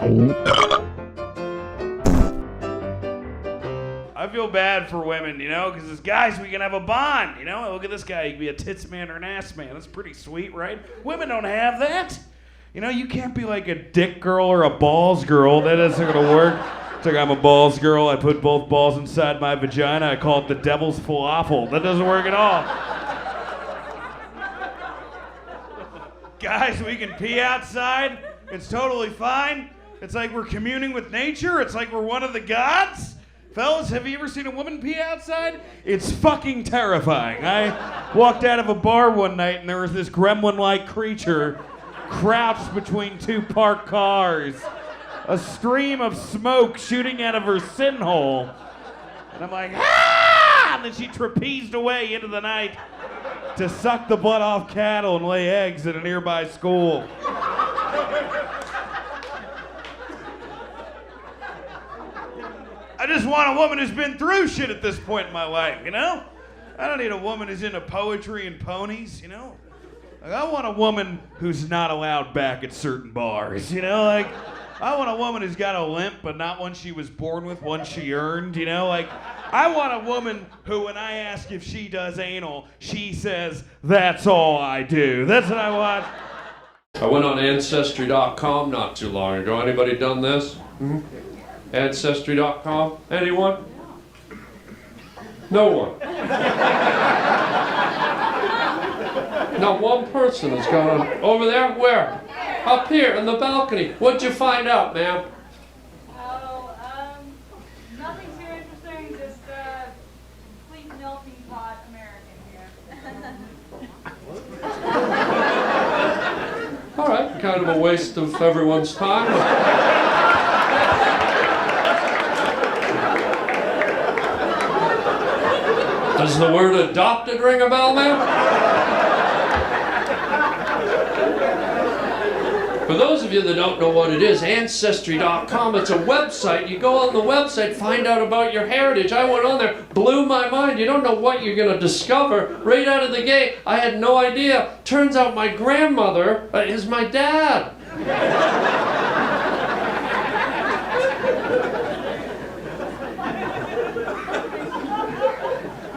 I feel bad for women, because as guys we can have a bond, Look at this guy, he can be a tits man or an ass man. That's pretty sweet, right? Women don't have that. You can't be like a dick girl or a balls girl. That isn't gonna work. It's like, I'm a balls girl, I put both balls inside my vagina, I call it the devil's falafel. That doesn't work at all. Guys, we can pee outside. It's totally fine. It's like we're communing with nature. It's like we're one of the gods. Fellas, have you ever seen a woman pee outside? It's fucking terrifying. I walked out of a bar one night and there was this gremlin-like creature crouched between two parked cars. A stream of smoke shooting out of her sin hole. And I'm like, ah! And then she trapezed away into the night to suck the blood off cattle and lay eggs at a nearby school. I just want a woman who's been through shit at this point in my life, I don't need a woman who's into poetry and ponies, Like, I want a woman who's not allowed back at certain bars, Like, I want a woman who's got a limp, but not one she was born with, one she earned, Like, I want a woman who, when I ask if she does anal, she says, that's all I do. That's what I want. I went on Ancestry.com not too long ago. Anybody done this? Ancestry.com? Anyone? No one. Not one person has gone on. Over there? Where? Up here in the balcony. What'd you find out, ma'am? Nothing too interesting, just complete melting pot American here. All right, kind of a waste of everyone's time. Does the word adopted ring a bell, ma'am? For those of you that don't know what it is, Ancestry.com, it's a website. You go on the website, find out about your heritage. I went on there, blew my mind. You don't know what you're going to discover right out of the gate. I had no idea. Turns out my grandmother is my dad.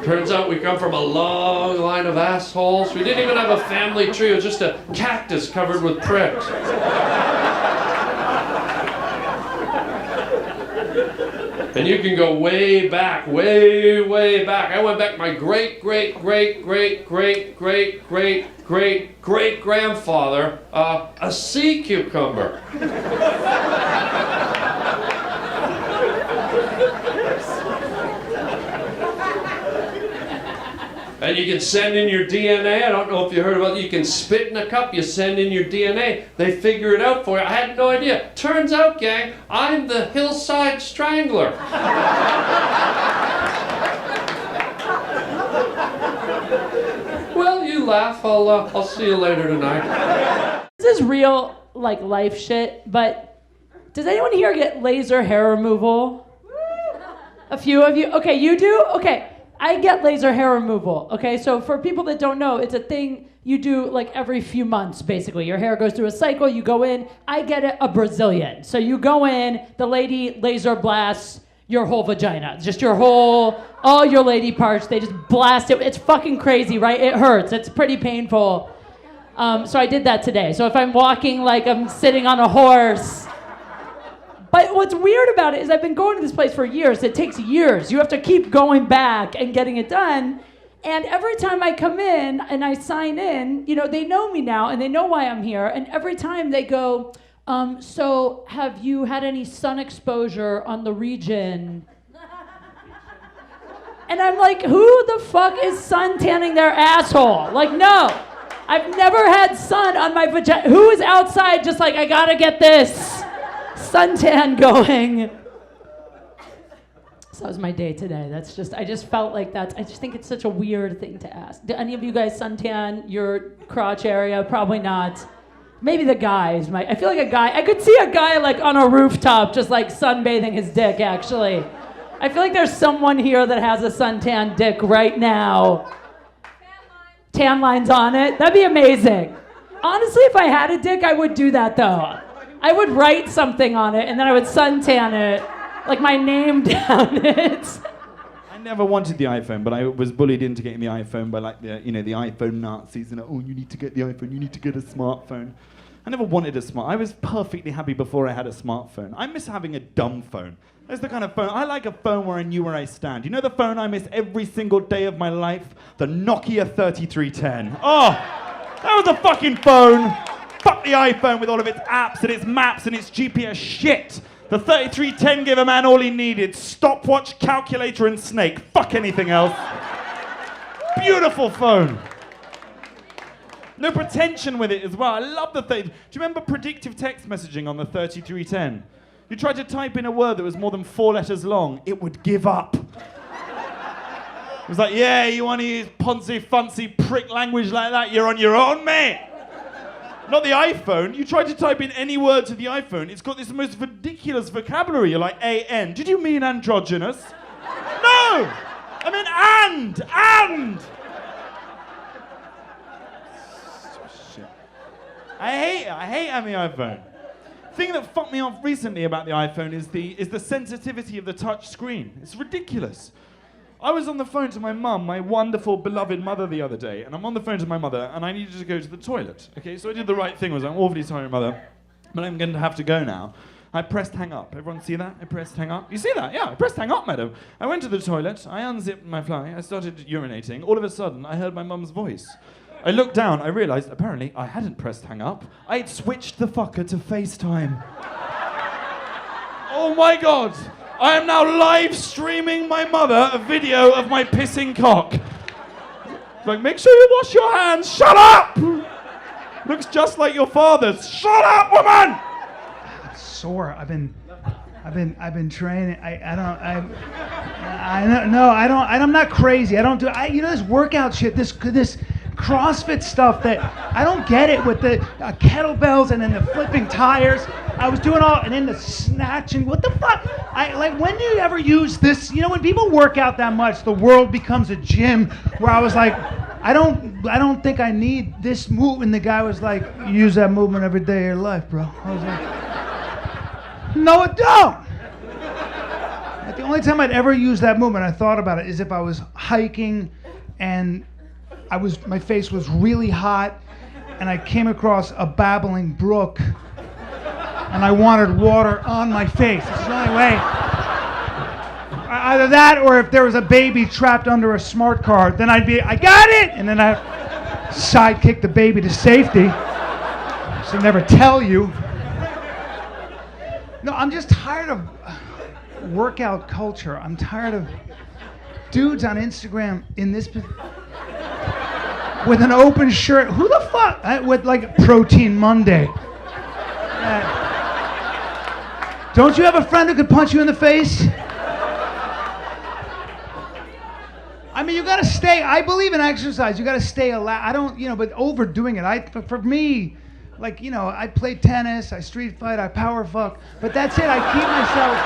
Turns out we come from a long line of assholes. We didn't even have a family tree. It was just a cactus covered with pricks. And you can go way back, way, way back. I went back my great, great, great, great, great, great, great, great, great grandfather, a sea cucumber. And you can send in your DNA. I don't know if you heard about it. You can spit in a cup. You send in your DNA. They figure it out for you. I had no idea. Turns out, gang, I'm the hillside strangler. Well, you laugh. I'll see you later tonight. This is real, life shit, but does anyone here get laser hair removal? A few of you? Okay, you do? Okay. I get laser hair removal, okay? So for people that don't know, it's a thing you do every few months, basically. Your hair goes through a cycle, you go in. I get it a Brazilian. So you go in, the lady laser blasts your whole vagina. Just all your lady parts, they just blast it. It's fucking crazy, right? It hurts, it's pretty painful. So I did that today. So if I'm walking like I'm sitting on a horse. But what's weird about it is I've been going to this place for years. It takes years. You have to keep going back and getting it done. And every time I come in and I sign in, they know me now and they know why I'm here. And every time they go, so have you had any sun exposure on the region? And I'm like, who the fuck is sun tanning their asshole? No, I've never had sun on my vagina. Who is outside just I gotta get this suntan going? So that was my day today. I just felt like I just think it's such a weird thing to ask. Do any of you guys suntan your crotch area? Probably not. Maybe the guys might. I feel like I could see a guy on a rooftop just sunbathing his dick, actually. I feel like there's someone here that has a suntan dick right now. Tan lines on it. That'd be amazing. Honestly, if I had a dick, I would do that though. I would write something on it and then I would suntan it, like my name down it. I never wanted the iPhone, but I was bullied into getting the iPhone by like the iPhone Nazis and oh, you need to get the iPhone, you need to get a smartphone. I never wanted a smart. I was perfectly happy before I had a smartphone. I miss having a dumb phone. That's the kind of phone. I like a phone where I knew where I stand. You know the phone I miss every single day of my life? The Nokia 3310. Oh, that was a fucking phone. Fuck the iPhone with all of its apps and its maps and its GPS shit. The 3310 gave a man all he needed. Stopwatch, calculator, and snake. Fuck anything else. Beautiful phone. No pretension with it as well. I love the thing. Do you remember predictive text messaging on the 3310? You tried to type in a word that was more than 4 letters long, it would give up. It was like, yeah, you want to use poncy, fancy prick language like that? You're on your own, mate. Not the iPhone. You try to type in any word to the iPhone, it's got this most ridiculous vocabulary. You're like, A-N. Did you mean androgynous? No! I meant and! Shit. I hate having the iPhone. The thing that fucked me off recently about the iPhone is the sensitivity of the touch screen. It's ridiculous. I was on the phone to my mum, my wonderful, beloved mother, the other day, and I'm on the phone to my mother, and I needed to go to the toilet. Okay, so I did the right thing. I was like, I'm awfully sorry, mother, but I'm going to have to go now. I pressed hang up. Everyone see that? I pressed hang up. You see that? Yeah, I pressed hang up, madam. I went to the toilet. I unzipped my fly. I started urinating. All of a sudden, I heard my mum's voice. I looked down. I realized, apparently, I hadn't pressed hang up. I'd switched the fucker to FaceTime. Oh my God. I am now live streaming my mother a video of my pissing cock. Like, make sure you wash your hands. Shut up! Looks just like your father's. Shut up, woman! I'm sore. I've been training. I'm not crazy. I don't do. This workout shit. This CrossFit stuff that I don't get it with the kettlebells and then the flipping tires. I was doing all, and then the snatching. What the fuck? When do you ever use this? You know, when people work out that much, the world becomes a gym. Where I was like, I don't think I need this move. And the guy was like, you use that movement every day of your life, bro. I was like, no, I don't. Like, the only time I'd ever use that movement, I thought about it, is if I was hiking and my face was really hot and I came across a babbling brook and I wanted water on my face. It's the only way. Either that or if there was a baby trapped under a smart car, then I'd be, I got it! And then I'd sidekick the baby to safety. So never tell you. No, I'm just tired of workout culture. I'm tired of dudes on Instagram in this with an open shirt. Who the fuck? With like Protein Monday. Don't you have a friend who could punch you in the face? I mean, you gotta stay. I believe in exercise. You gotta stay alive. I don't, but overdoing it. For me, I play tennis, I street fight, I power fuck. But that's it. I keep myself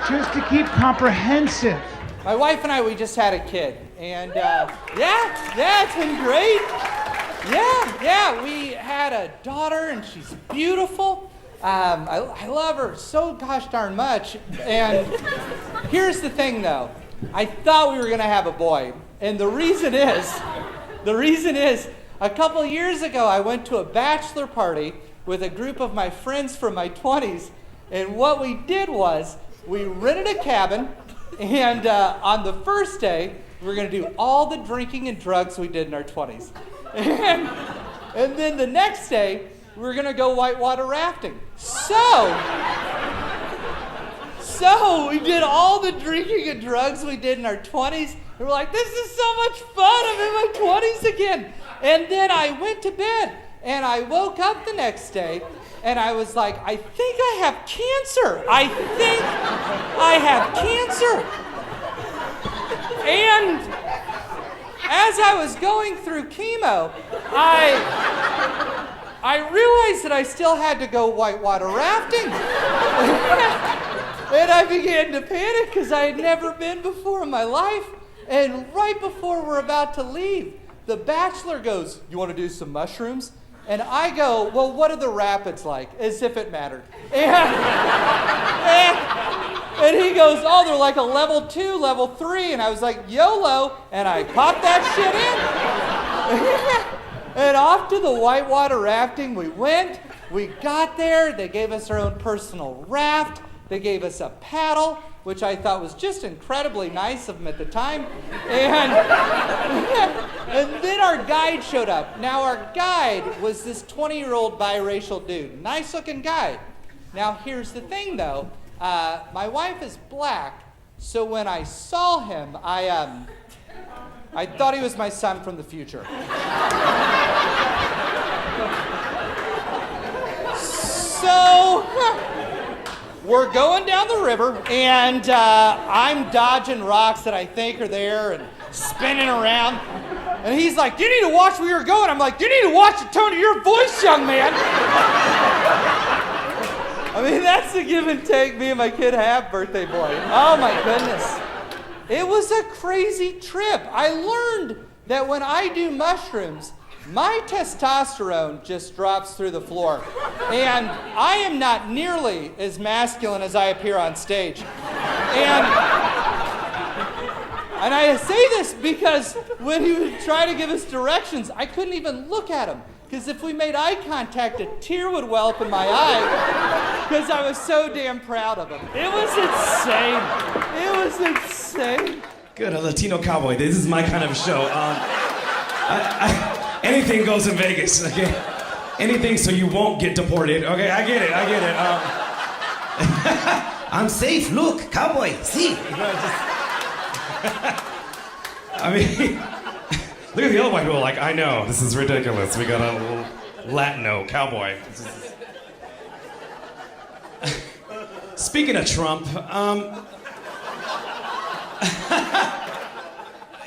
just to keep comprehensive. My wife and I, we just had a kid, and yeah, it's been great. Yeah, we had a daughter, and she's beautiful. I love her so gosh darn much. And here's the thing, though. I thought we were gonna have a boy, and the reason is, a couple years ago, I went to a bachelor party with a group of my friends from my 20s, and what we did was we rented a cabin. And on the first day, we were going to do all the drinking and drugs we did in our 20s. And then the next day, we were going to go whitewater rafting. So we did all the drinking and drugs we did in our 20s. And we're like, this is so much fun. I'm in my 20s again. And then I went to bed, and I woke up the next day, and I was like, I think I have cancer. I think I have cancer. And as I was going through chemo, I realized that I still had to go whitewater rafting. And I began to panic because I had never been before in my life. And right before we're about to leave, the bachelor goes, you want to do some mushrooms? And I go, well, what are the rapids like? As if it mattered. And he goes, oh, they're like a level 2, level 3. And I was like, YOLO. And I popped that shit in. And off to the whitewater rafting we went. We got there. They gave us our own personal raft. They gave us a paddle, which I thought was just incredibly nice of them at the time. And then our guide showed up. Now, our guide was this 20-year-old biracial dude. Nice-looking guy. Now, here's the thing, though. My wife is black, so when I saw him, I thought he was my son from the future. So, we're going down the river, and I'm dodging rocks that I think are there and spinning around. And he's like, you need to watch where you're going. I'm like, you need to watch the tone of your voice, young man. I mean, that's the give and take me and my kid have, birthday boy. Oh, my goodness. It was a crazy trip. I learned that when I do mushrooms, my testosterone just drops through the floor. And I am not nearly as masculine as I appear on stage. And I say this because when he would try to give us directions, I couldn't even look at him. Because if we made eye contact, a tear would well up in my eye because I was so damn proud of him. It was insane. It was insane. Good, a Latino Cowboy. This is my kind of show. Anything goes in Vegas, okay? Anything so you won't get deported, okay? I get it. I'm safe, look, cowboy, see? I mean, look at the other white people like, I know, this is ridiculous. We got a little Latino cowboy. Speaking of Trump,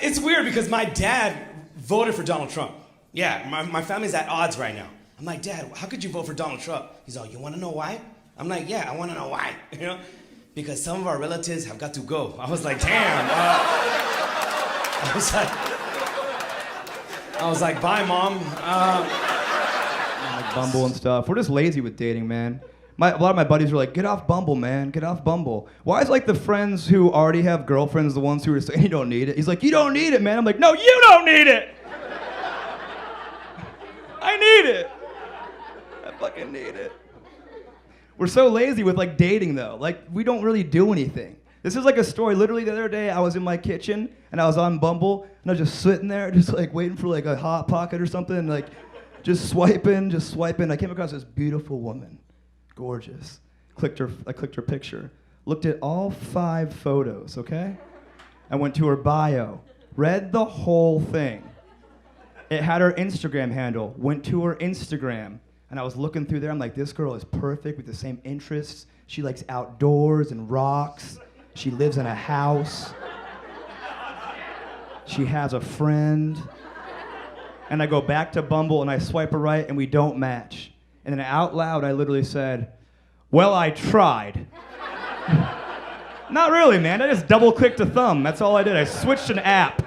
it's weird because my dad voted for Donald Trump. Yeah, my family's at odds right now. I'm like, Dad, how could you vote for Donald Trump? He's all, you want to know why? I'm like, yeah, I want to know why. You know, because some of our relatives have got to go. I was like, damn. I was like, bye, Mom. Like Bumble and stuff. We're just lazy with dating, man. A lot of my buddies are like, get off Bumble, man. Get off Bumble. Why is like the friends who already have girlfriends the ones who are saying you don't need it? He's like, you don't need it, man. I'm like, no, you don't need it. I need it. I fucking need it. We're so lazy with like dating though. Like we don't really do anything. This is like a story. Literally the other day I was in my kitchen and I was on Bumble and I was just sitting there just like waiting for like a Hot Pocket or something and like just swiping. I came across this beautiful woman. Gorgeous. I clicked her picture. Looked at all 5 photos, okay? I went to her bio. Read the whole thing. It had her Instagram handle. Went to her Instagram. And I was looking through there. I'm like, this girl is perfect with the same interests. She likes outdoors and rocks. She lives in a house. She has a friend. And I go back to Bumble and I swipe her right and we don't match. And then out loud, I literally said, well, I tried. Not really, man. I just double-clicked a thumb. That's all I did. I switched an app.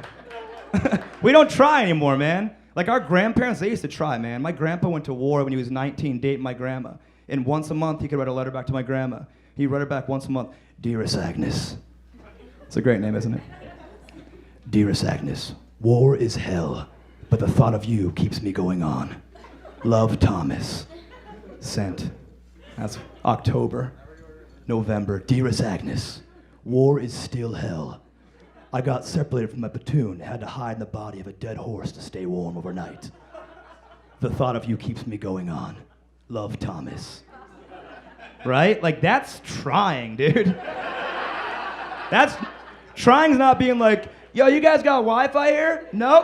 We don't try anymore, man. Like our grandparents, they used to try, man. My grandpa went to war when he was 19, dating my grandma. And once a month, he could write a letter back to my grandma. He wrote it back once a month. Dearest Agnes. It's a great name, isn't it? Dearest Agnes, war is hell, but the thought of you keeps me going on. Love, Thomas. Sent. That's October. November. Dearest Agnes, war is still hell. I got separated from my platoon and had to hide in the body of a dead horse to stay warm overnight. The thought of you keeps me going on. Love, Thomas. Right? Like, that's trying, dude. That's, trying's not being like, yo, you guys got Wi-Fi here? No?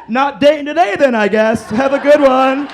Not dating today then, I guess. Have a good one.